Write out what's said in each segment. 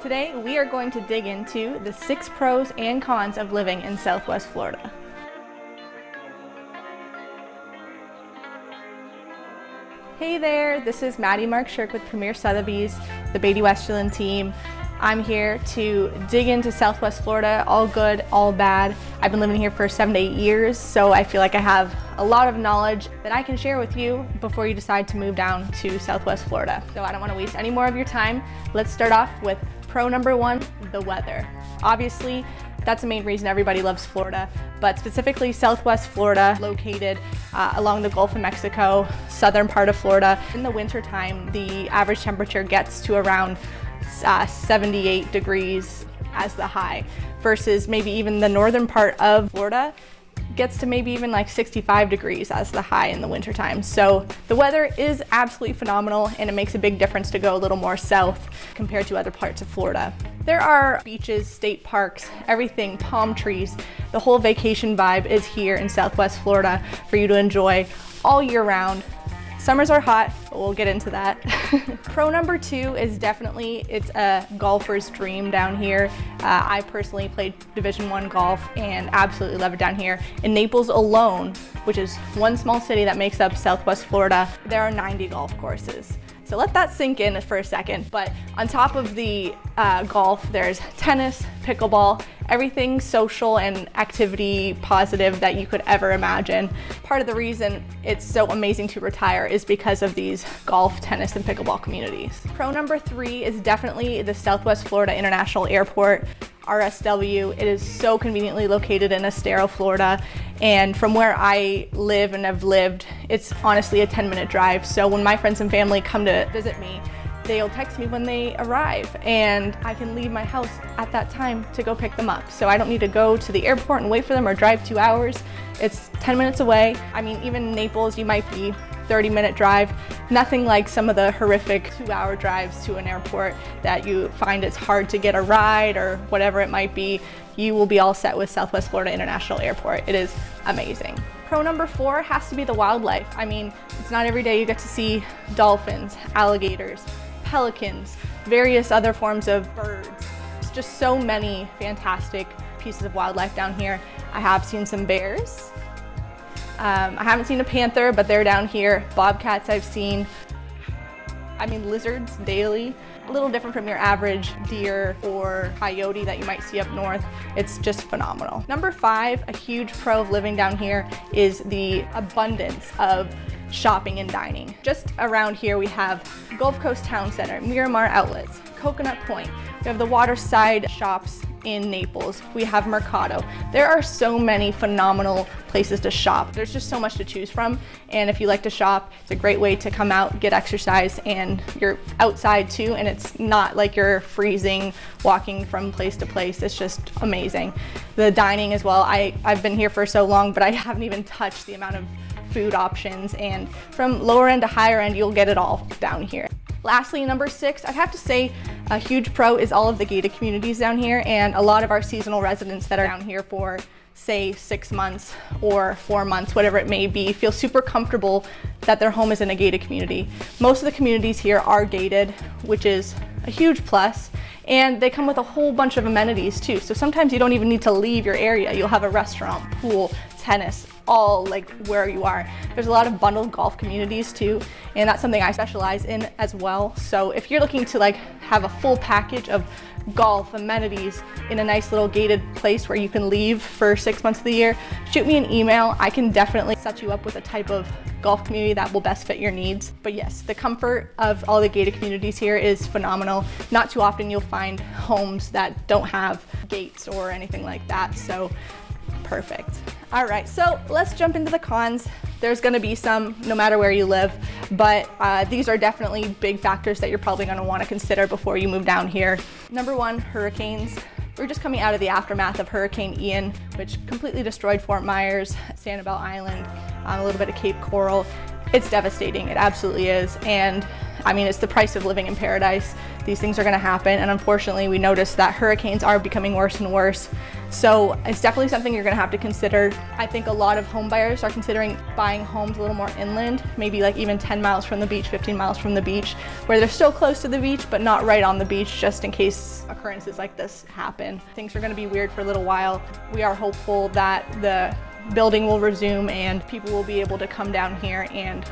Today, we are going to dig into the 6 pros and cons of living in Southwest Florida. Hey there, this is Maddie Mark Shirk with Premier Sotheby's, the Beatty Westerland team. I'm here to dig into Southwest Florida, all good, all bad. I've been living here for 7 to 8 years, so I feel like I have a lot of knowledge that I can share with you before you decide to move down to Southwest Florida. So I don't want to waste any more of your time. Let's start off with pro number 1, the weather. Obviously, that's the main reason everybody loves Florida, but specifically Southwest Florida, located along the Gulf of Mexico, southern part of Florida. In the wintertime, the average temperature gets to around 78 degrees as the high, versus maybe even the northern part of Florida gets to maybe even like 65 degrees as the high in the wintertime. So the weather is absolutely phenomenal, and it makes a big difference to go a little more south compared to other parts of Florida. There are beaches, state parks, everything, palm trees. The whole vacation vibe is here in Southwest Florida for you to enjoy all year round. Summers are hot, but we'll get into that. Pro number 2 is definitely, it's a golfer's dream down here. I personally played Division I golf and absolutely love it down here. In Naples alone, which is one small city that makes up Southwest Florida, there are 90 golf courses. So let that sink in for a second. But on top of the golf, there's tennis, pickleball, everything social and activity positive that you could ever imagine. Part of the reason it's so amazing to retire is because of these golf, tennis, and pickleball communities. Pro number 3 is definitely the Southwest Florida International Airport, RSW. It is so conveniently located in Estero, Florida. And from where I live and have lived, it's honestly a 10-minute drive. So when my friends and family come to visit me, they'll text me when they arrive, and I can leave my house at that time to go pick them up. So I don't need to go to the airport and wait for them or drive 2 hours. It's 10 minutes away. I mean, even in Naples, you might be 30-minute drive. Nothing like some of the horrific 2-hour drives to an airport that you find it's hard to get a ride or whatever it might be. You will be all set with Southwest Florida International Airport. It is amazing. Pro number 4 has to be the wildlife. I mean, it's not every day you get to see dolphins, alligators, pelicans, various other forms of birds. It's just so many fantastic pieces of wildlife down here. I have seen some bears. I haven't seen a panther, but they're down here. Bobcats I've seen. I mean, lizards daily. A little different from your average deer or coyote that you might see up north. It's just phenomenal. Number 5, a huge pro of living down here is the abundance of shopping and dining. Just around here we have Gulf Coast Town Center, Miramar Outlets, Coconut Point. We have the waterside shops in Naples. We have Mercado. There are so many phenomenal places to shop. There's just so much to choose from. And if you like to shop, it's a great way to come out, get exercise, and you're outside too. And it's not like you're freezing, walking from place to place. It's just amazing. The dining as well. I've been here for so long, but I haven't even touched the amount of food options. And from lower end to higher end, you'll get it all down here. Lastly, number 6, I'd have to say a huge pro is all of the gated communities down here, and a lot of our seasonal residents that are down here for, say, 6 months or 4 months, whatever it may be, feel super comfortable that their home is in a gated community. Most of the communities here are gated, which is a huge plus, and they come with a whole bunch of amenities too. So sometimes you don't even need to leave your area. You'll have a restaurant, pool, tennis, all like where you are. There's a lot of bundled golf communities too, and that's something I specialize in as well. So if you're looking to like have a full package of golf amenities in a nice little gated place where you can leave for 6 months of the year, shoot me an email. I can definitely set you up with a type of golf community that will best fit your needs. But yes, the comfort of all the gated communities here is phenomenal. Not too often you'll find homes that don't have gates or anything like that, so perfect. All right, so let's jump into the cons. There's gonna be some no matter where you live, but these are definitely big factors that you're probably gonna wanna consider before you move down here. Number 1, hurricanes. We're just coming out of the aftermath of Hurricane Ian, which completely destroyed Fort Myers, Sanibel Island, a little bit of Cape Coral. It's devastating, it absolutely is. And I mean, it's the price of living in paradise These things are gonna happen, and unfortunately we notice that hurricanes are becoming worse and worse. So it's definitely something you're gonna have to consider. I think a lot of home buyers are considering buying homes a little more inland, maybe like even 10 miles from the beach, 15 miles from the beach, where they're still close to the beach, but not right on the beach, just in case occurrences like this happen. Things are gonna be weird for a little while. We are hopeful that the building will resume and people will be able to come down here and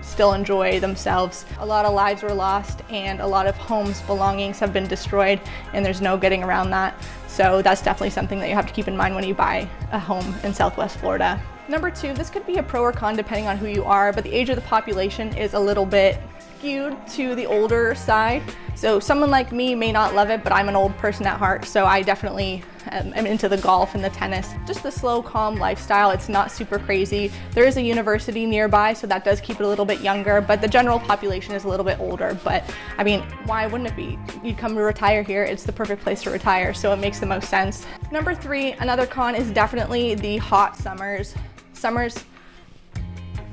still enjoy themselves. A lot of lives were lost and a lot of homes' belongings have been destroyed, and there's no getting around that. So that's definitely something that you have to keep in mind when you buy a home in Southwest Florida. Number 2, this could be a pro or con depending on who you are, but the age of the population is a little bit skewed to the older side. So someone like me may not love it, but I'm an old person at heart, so I definitely am into the golf and the tennis. Just the slow, calm lifestyle. It's not super crazy. There is a university nearby, so that does keep it a little bit younger, but the general population is a little bit older. But I mean, why wouldn't it be? You come to retire here, it's the perfect place to retire, so it makes the most sense. Number 3, another con is definitely the hot summers. Summers,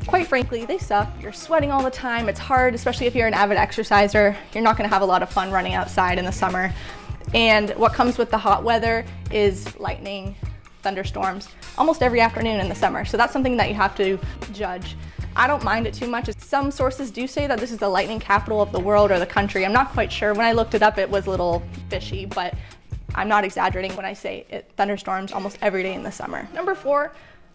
quite frankly, they suck. You're sweating all the time. It's hard, especially if you're an avid exerciser. You're not gonna have a lot of fun running outside in the summer. And what comes with the hot weather is lightning, thunderstorms, almost every afternoon in the summer. So that's something that you have to judge. I don't mind it too much. Some sources do say that this is the lightning capital of the world or the country. I'm not quite sure. When I looked it up, it was a little fishy, but I'm not exaggerating when I say it thunderstorms almost every day in the summer. Number 4,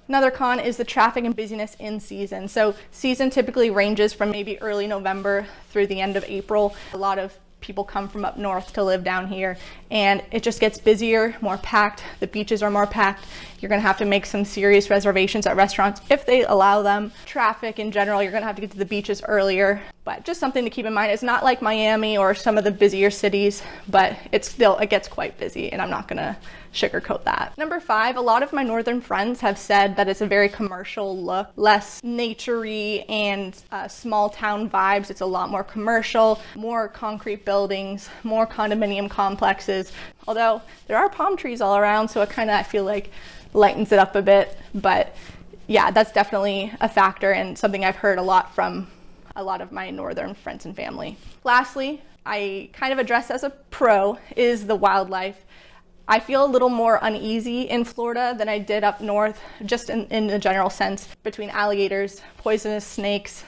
another con is the traffic and busyness in season. So season typically ranges from maybe early November through the end of April. A lot of people come from up north to live down here, and it just gets busier, more packed. The beaches are more packed. You're gonna have to make some serious reservations at restaurants if they allow them. Traffic in general, you're gonna have to get to the beaches earlier, but just something to keep in mind. It's not like Miami or some of the busier cities, but it gets quite busy, and I'm not gonna sugarcoat that. Number 5, a lot of my northern friends have said that it's a very commercial look, less nature-y and small town vibes. It's a lot more commercial, more concrete buildings, more condominium complexes. Although there are palm trees all around, so it kind of, I feel like, lightens it up a bit. But yeah, that's definitely a factor and something I've heard a lot from a lot of my northern friends and family. Lastly, I kind of address as a pro is the wildlife. I feel a little more uneasy in Florida than I did up north, just in the general sense, between alligators, poisonous snakes,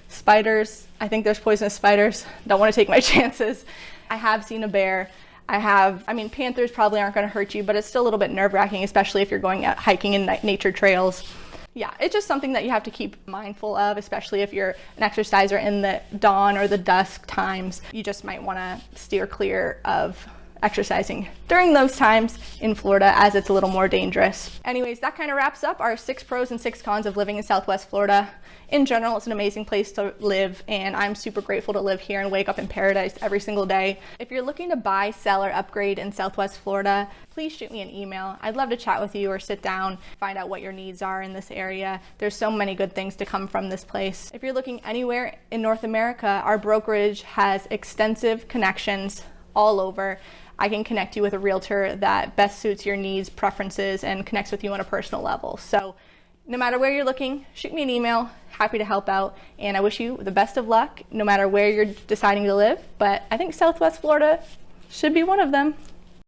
spiders. I think there's poisonous spiders. Don't want to take my chances. I have seen a bear. I mean, panthers probably aren't going to hurt you, but it's still a little bit nerve-wracking, especially if you're going out hiking in nature trails. Yeah, it's just something that you have to keep mindful of, especially if you're an exerciser in the dawn or the dusk times. You just might want to steer clear of exercising during those times in Florida, as it's a little more dangerous. Anyways, that kind of wraps up our 6 pros and 6 cons of living in Southwest Florida. In general, it's an amazing place to live, and I'm super grateful to live here and wake up in paradise every single day. If you're looking to buy, sell, or upgrade in Southwest Florida, please shoot me an email. I'd love to chat with you or sit down, find out what your needs are in this area. There's so many good things to come from this place. If you're looking anywhere in North America, our brokerage has extensive connections all over. I can connect you with a realtor that best suits your needs, preferences, and connects with you on a personal level. So no matter where you're looking, shoot me an email. Happy to help out. And I wish you the best of luck no matter where you're deciding to live. But I think Southwest Florida should be one of them.